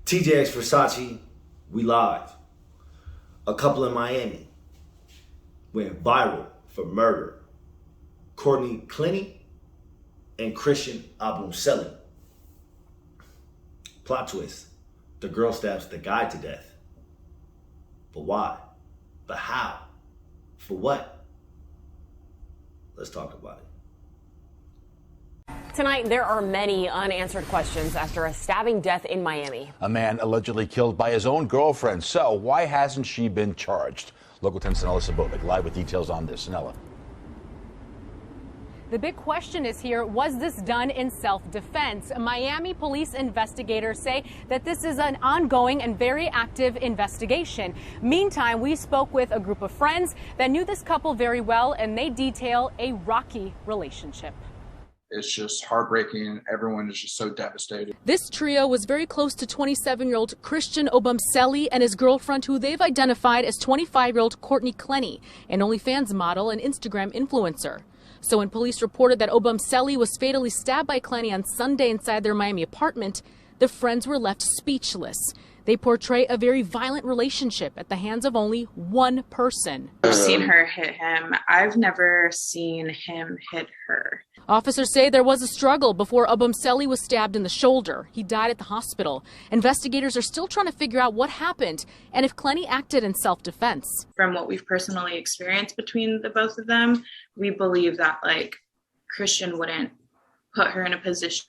TJX Versace, we live. A couple in Miami went viral for murder. Courtney Clenny and Christian Abumseli. Plot twist. The girl stabs the guy to death. But why? But how? For what? Let's talk about it. Tonight, there are many unanswered questions after a stabbing death in Miami. A man allegedly killed by his own girlfriend. So why hasn't she been charged? Local 10's Nella Sabovic live with details on this. Nella. The big question is here, was this done in self-defense? Miami police investigators say that this is an ongoing and very active investigation. Meantime, we spoke with a group of friends that knew this couple very well, and they detail a rocky relationship. It's just heartbreaking. Everyone is just so devastated. This trio was very close to 27-year-old Christian Obumseli and his girlfriend, who they've identified as 25-year-old Courtney Clenny, an Onlyfans model and Instagram influencer. So when police reported that Obumseli was fatally stabbed by Clenny on Sunday inside their Miami apartment, the friends were left speechless. They portray a very violent relationship at the hands of only one person. I've seen her hit him. I've never seen him hit her. Officers say there was a struggle before Obumseli was stabbed in the shoulder. He died at the hospital. Investigators are still trying to figure out what happened and if Clenny acted in self-defense. From what we've personally experienced between the both of them, we believe that Christian wouldn't put her in a position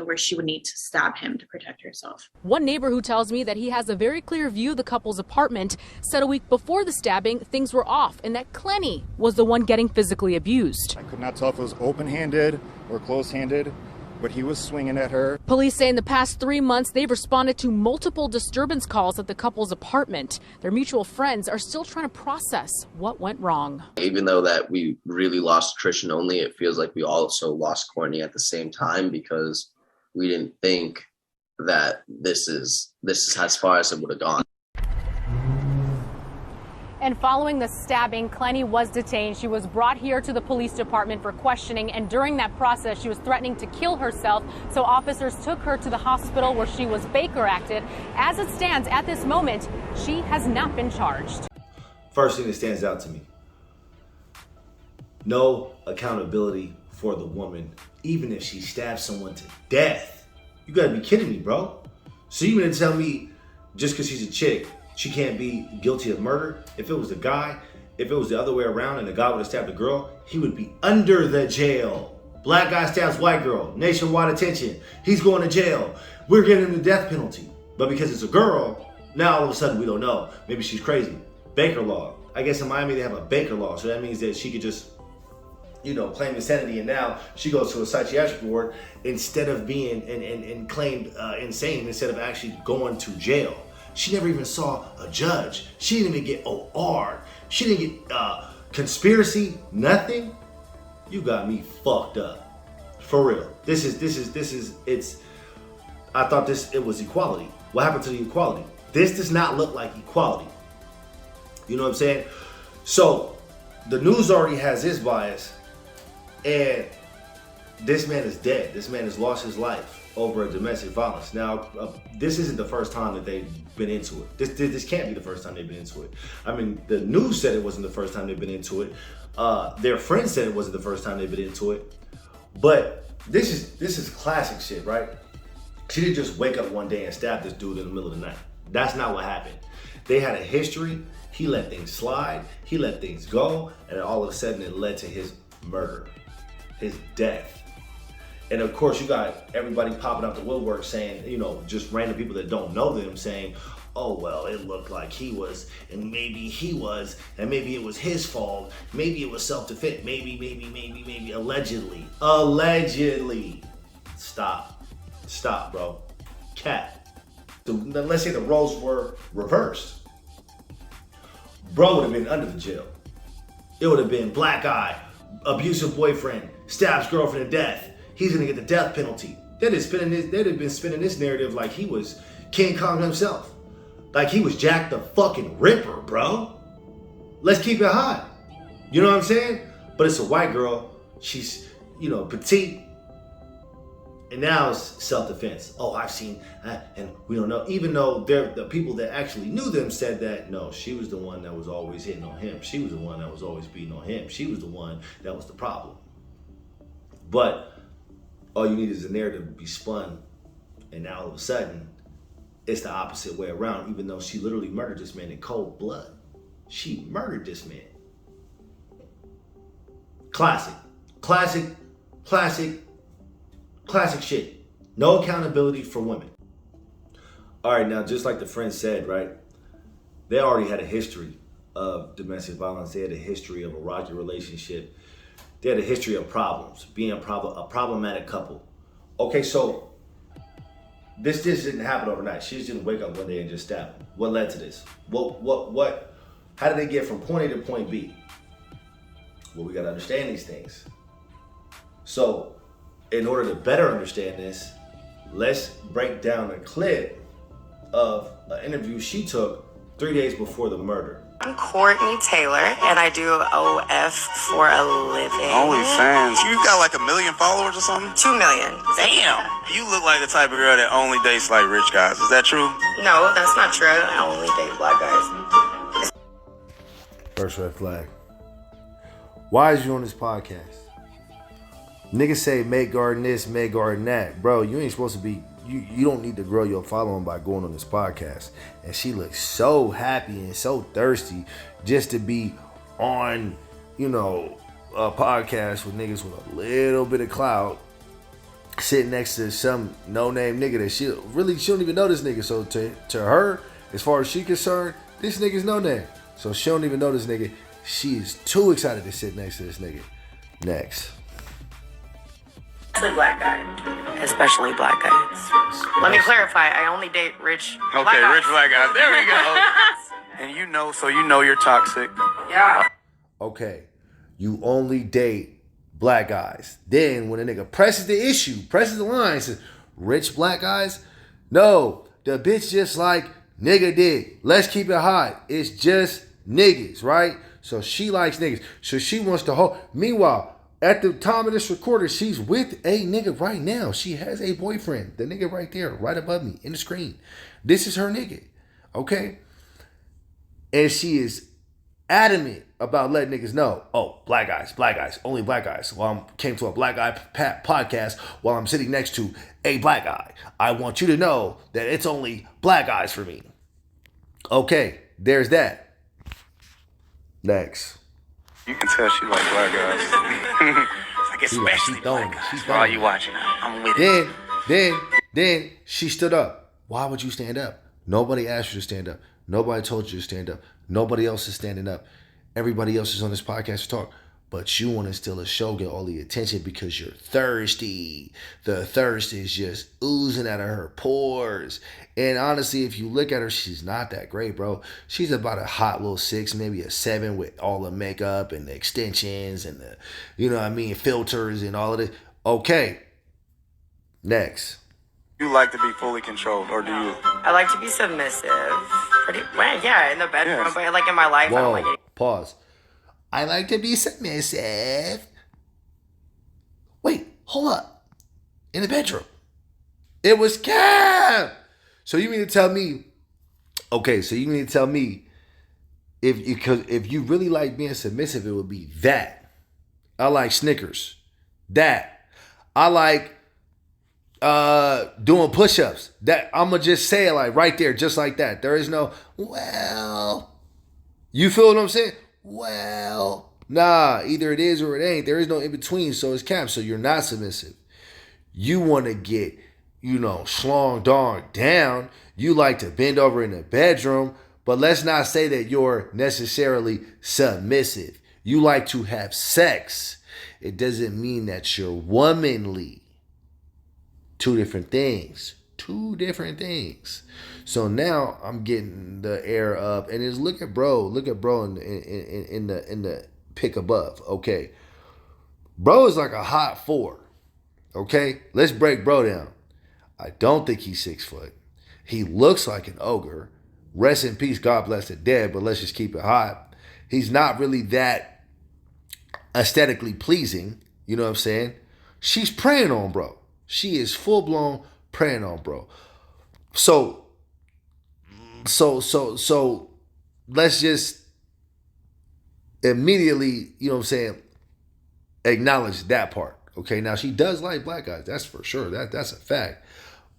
where she would need to stab him to protect herself. One neighbor who tells me that he has a very clear view of the couple's apartment said a week before the stabbing, things were off and that Clenny was the one getting physically abused. I could not tell if it was open-handed or closed-handed, but he was swinging at her. Police say in the past 3 months, they've responded to multiple disturbance calls at the couple's apartment. Their mutual friends are still trying to process what went wrong. Even though that we really lost Christian only, it feels like we also lost Courtney at the same time because we didn't think that this is as far as it would have gone. And following the stabbing, Clenny was detained. She was brought here to the police department for questioning, and during that process, she was threatening to kill herself. So officers took her to the hospital where she was Baker acted. As it stands at this moment, she has not been charged. First thing that stands out to me, no accountability for the woman, even if she stabs someone to death. You gotta be kidding me, bro. So you gonna tell me just because she's a chick, she can't be guilty of murder? If it was the guy, if it was the other way around and the guy would have stabbed the girl, he would be under the jail. Black guy stabs white girl, nationwide attention. He's going to jail. We're giving him the death penalty. But because it's a girl, now all of a sudden we don't know. Maybe she's crazy. Baker law. I guess in Miami they have a Baker law. So that means that she could just, claim insanity, and now she goes to a psychiatric ward instead of being and claimed insane, instead of actually going to jail. She never even saw a judge. She didn't even get OR. She didn't get conspiracy, nothing. You got me fucked up. For real. I thought it was equality. What happened to the equality? This does not look like equality. You know what I'm saying? So the news already has his bias, and this man is dead. This man has lost his life over a domestic violence. Now, this isn't the first time that they've been into it. This can't be the first time they've been into it. I mean, the news said it wasn't the first time they've been into it. Their friends said it wasn't the first time they've been into it. But this is classic shit, right? She didn't just wake up one day and stab this dude in the middle of the night. That's not what happened. They had a history. He let things slide. He let things go. And then all of a sudden it led to his murder, his death. And of course, you got everybody popping out the woodwork saying, just random people that don't know them saying, oh, well, it looked like he was, and maybe he was, and maybe it was his fault. Maybe it was self-defense. Maybe, allegedly. Allegedly. Stop, bro. Cat. So let's say the roles were reversed. Bro would have been under the jail. It would have been black eye, abusive boyfriend, stabs girlfriend to death. He's gonna get the death penalty. They'd have been spinning this narrative like he was King Kong himself. Like he was Jack the fucking Ripper, bro. Let's keep it high. You know what I'm saying? But it's a white girl. She's, petite. And now it's self-defense. Oh, I've seen, and we don't know. Even though the people that actually knew them said that, no, she was the one that was always hitting on him. She was the one that was always beating on him. She was the one that was the problem. But all you need is a narrative to be spun, and now all of a sudden, it's the opposite way around, even though she literally murdered this man in cold blood. She murdered this man. Classic shit. No accountability for women. All right, now just like the friend said, right? They already had a history of domestic violence. They had a history of a rocky relationship. They had a history of problems, being a problematic couple. Okay, so this just didn't happen overnight. She just didn't wake up one day and just stab him. What led to this? What? How did they get from point A to point B? Well, we gotta understand these things. So, in order to better understand this, let's break down a clip of an interview she took 3 days before the murder. I'm Courtney Taylor, and I do OF for a living. Onlyfans. You got like 1 million followers or something? 2 million. Damn. You look like the type of girl that only dates like rich guys. Is that true? No, that's not true. I only date black guys. First red flag. Why is you on this podcast? Niggas say make garden this, make garden that. Bro, you ain't supposed to be, you don't need to grow your following by going on this podcast. And she looks so happy and so thirsty just to be on, you know, a podcast with niggas with a little bit of clout, sitting next to some no-name nigga that she don't even know this nigga. So to her, as far as she concerned, this nigga's no name. So she don't even know this nigga. She is too excited to sit next to this nigga. Next. Especially black guys. Especially black guys. Let me clarify. I only date rich black guys. Okay, rich black guys. There we go. And you know you're toxic. Yeah. Okay, you only date black guys. Then when a nigga presses the issue, presses the line, says, rich black guys? No, the bitch just like nigga did. Let's keep it hot. It's just niggas, right? So she likes niggas. So she wants to hold. Meanwhile, at the time of this recording, she's with a nigga right now. She has a boyfriend. The nigga right there, right above me in the screen. This is her nigga. Okay? And she is adamant about letting niggas know, oh, black guys, only black guys. Well, I came to a black guy podcast while I'm sitting next to a black guy. I want you to know that it's only black guys for me. Okay, there's that. Next. You can tell she like black guys. Like especially black guys. For all you watching, I'm with it. Then she stood up. Why would you stand up? Nobody asked you to stand up. Nobody told you to stand up. Nobody else is standing up. Everybody else is on this podcast to talk. But you want to steal a show, get all the attention because you're thirsty. The thirst is just oozing out of her pores. And honestly, if you look at her, she's not that great, bro. She's about a hot little 6, maybe a 7 with all the makeup and the extensions and the, you know what I mean, filters and all of this. Okay. Next. You like to be fully controlled, or do you? I like to be submissive. Pretty well, yeah, in the bedroom, yes. But like in my life, whoa, I don't like it. Pause. I like to be submissive. Wait, hold up. In the bedroom. It was Cam. So you mean to tell me, okay, so you mean to tell me if you really like being submissive, it would be that. I like Snickers. That. I like doing push-ups. That I'm gonna just say it like right there, just like that. There is no, well, you feel what I'm saying? Well, nah, either it is or it ain't. There is no in between, so it's Cap. So you're not submissive. You want to get, schlong dong down. You like to bend over in the bedroom, but let's not say that you're necessarily submissive. You like to have sex. It doesn't mean that you're womanly. Two different things. So now I'm getting the air up, and it's look at bro in the pic above. Okay, bro is like a hot 4. Okay, let's break bro down. I don't think he's 6 foot. He looks like an ogre. Rest in peace, God bless the dead. But let's just keep it hot. He's not really that aesthetically pleasing. You know what I'm saying? She's preying on bro. She is full blown preying on bro. So let's just immediately, you know what I'm saying, acknowledge that part. Okay, now she does like black guys, that's for sure. That's a fact.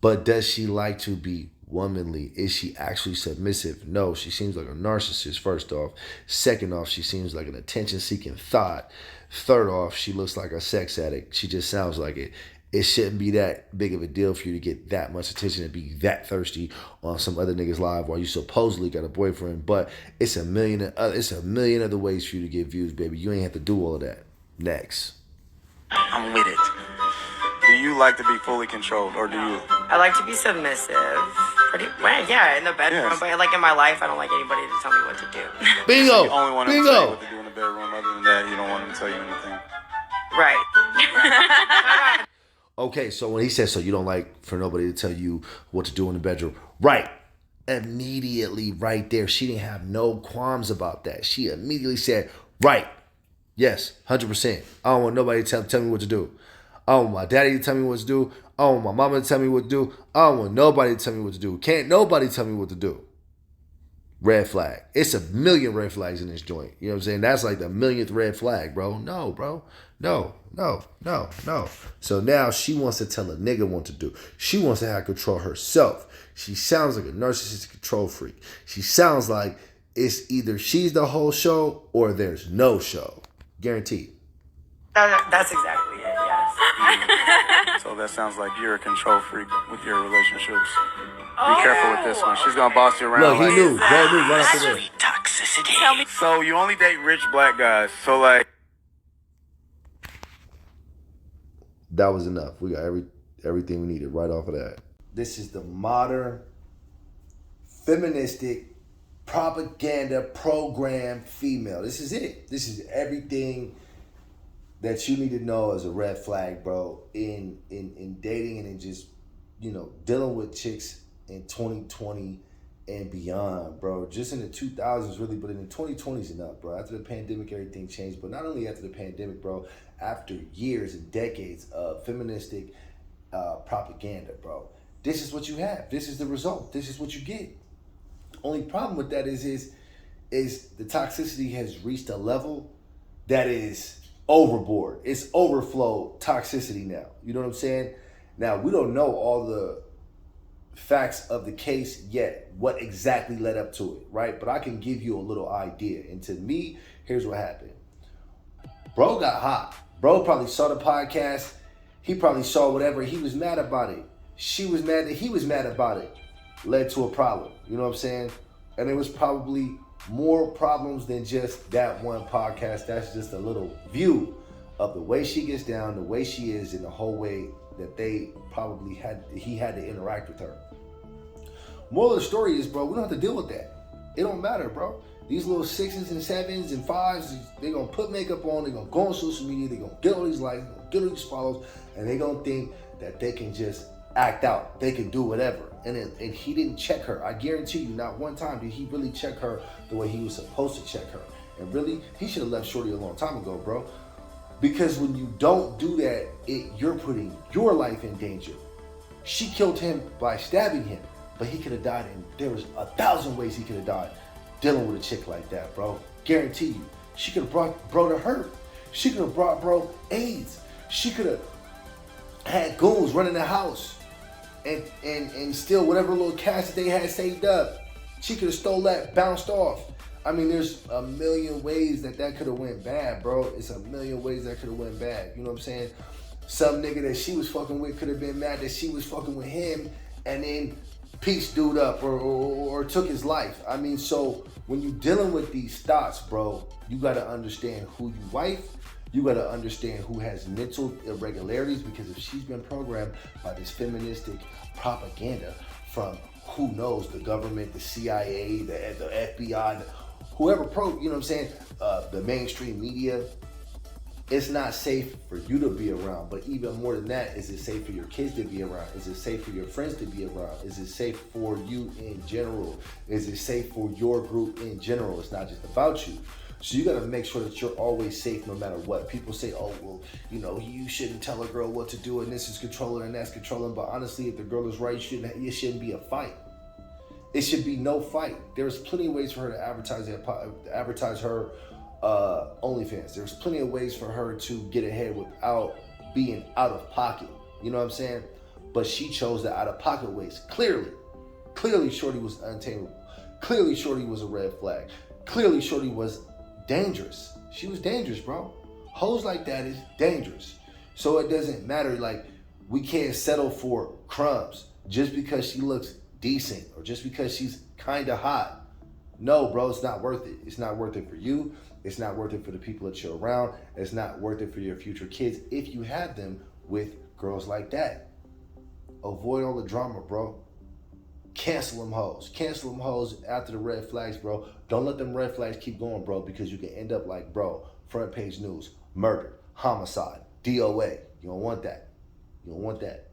But does she like to be womanly? Is she actually submissive? No, she seems like a narcissist, first off. Second off, she seems like an attention-seeking thought. Third off, she looks like a sex addict. She just sounds like it. It shouldn't be that big of a deal for you to get that much attention and be that thirsty on some other nigga's live while you supposedly got a boyfriend. But it's a million other ways for you to get views, baby. You ain't have to do all of that. Next. I'm with it. Do you like to be fully controlled, or do you? I like to be submissive. Yeah, in the bedroom, yes. But like in my life, I don't like anybody to tell me what to do. Bingo! So you only want them to tell you what to do in the bedroom. Other than that, you don't want them to tell you anything. Right. Okay, so when he says, so you don't like for nobody to tell you what to do in the bedroom. Right. Immediately right there. She didn't have no qualms about that. She immediately said, right. Yes, 100%. I don't want nobody to tell me what to do. I don't want my daddy to tell me what to do. I don't want my mama to tell me what to do. I don't want nobody to tell me what to do. Can't nobody tell me what to do. Red flag. It's a million red flags in this joint. You know what I'm saying? That's like the millionth red flag, bro. No, bro. No. So now she wants to tell a nigga what to do. She wants to have control herself. She sounds like a narcissistic control freak. She sounds like it's either she's the whole show or there's no show. Guaranteed. That's exactly it, yes. So that sounds like you're a control freak with your relationships. Be careful with this one. She's going to boss you around. Look, he knew. Bro knew right after this. Toxicity. So you only date rich black guys. So like. That was enough. We got everything we needed right off of that. This is the modern, feministic, propaganda program female. This is it. This is everything that you need to know as a red flag, bro, in dating and in just, you know, dealing with chicks in 2020 and beyond, bro. Just in the 2000s, really, but in the 2020s and up, bro. After the pandemic, everything changed. But not only after the pandemic, bro, after years and decades of feministic propaganda, bro. This is what you have. This is the result. This is what you get. Only problem with that is the toxicity has reached a level that is overboard. It's overflow toxicity now. You know what I'm saying? Now, we don't know all the facts of the case yet, what exactly led up to it, right? But I can give you a little idea. And to me, here's what happened. Bro got hot. Bro probably saw the podcast. He probably saw whatever. He was mad about it. She was mad that he was mad about it. Led to a problem. You know what I'm saying? And it was probably more problems than just that one podcast. That's just a little view of the way she gets down, the way she is, and the whole way that he had to interact with her. Moral of the story is, bro, we don't have to deal with that. It don't matter, bro. These little 6s and 7s and 5s, they're going to put makeup on, they're going to go on social media, they're going to get all these likes, they're going to get all these follows, and they're going to think that they can just act out. They can do whatever. And he didn't check her. I guarantee you, not one time did he really check her the way he was supposed to check her. And really, he should have left Shorty a long time ago, bro. Because when you don't do that, you're putting your life in danger. She killed him by stabbing him, but he could have died, and there was 1,000 ways he could have died dealing with a chick like that, bro. Guarantee you. She could have brought bro to hurt. She could have brought bro AIDS. She could have had goons running the house and steal whatever little cash that they had saved up. She could have stole that, bounced off. I mean, there's a million ways that could have went bad, bro. It's a million ways that could have went bad. You know what I'm saying? Some nigga that she was fucking with could have been mad that she was fucking with him and then pieced dude up or took his life. I mean, so when you dealing with these thoughts, bro, you got to understand who you wife. You got to understand who has mental irregularities, because if she's been programmed by this feministic propaganda from who knows, the government, the CIA, the FBI, whoever you know what I'm saying, the mainstream media, it's not safe for you to be around. But even more than that, is it safe for your kids to be around? Is it safe for your friends to be around? Is it safe for you in general? Is it safe for your group in general? It's not just about you. So you gotta make sure that you're always safe no matter what. People say, oh, well, you know, you shouldn't tell a girl what to do and this is controlling and that's controlling. But honestly, if the girl is right, it shouldn't be a fight. It should be no fight. There's plenty of ways for her to advertise her OnlyFans. There's plenty of ways for her to get ahead without being out of pocket. You know what I'm saying? But she chose the out of pocket ways. Clearly Shorty was untamable. Clearly Shorty was a red flag. Clearly Shorty was dangerous. She was dangerous, bro. Hoes like that is dangerous. So it doesn't matter, like, we can't settle for crumbs just because she looks decent or just because she's kind of hot. No, bro, it's not worth it. It's not worth it for you. It's not worth it for the people that you're around. It's not worth it for your future kids if you have them with girls like that. Avoid all the drama, bro. Cancel them hoes. Cancel them hoes after the red flags, bro. Don't let them red flags keep going, bro, because you can end up like, bro, front page news, murder, homicide, DOA. You don't want that. You don't want that.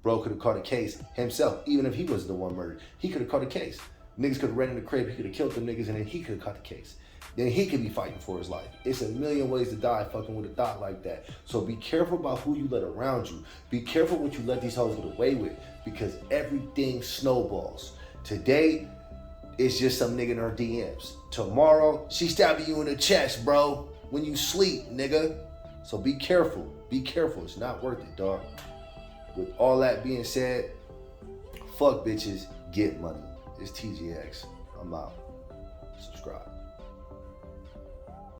Bro could have caught a case himself, even if he was the one murdered. He could have caught a case. Niggas could have ran in the crib, he could have killed them niggas, and then he could have caught the case. Then he could be fighting for his life. It's a million ways to die fucking with a thought like that. So be careful about who you let around you. Be careful what you let these hoes get away with, because everything snowballs. Today, it's just some nigga in her DMs. Tomorrow, she stabbing you in the chest, bro, when you sleep, nigga. So be careful. Be careful. It's not worth it, dog. With all that being said, fuck bitches, get money. It's TGX. I'm out. Subscribe.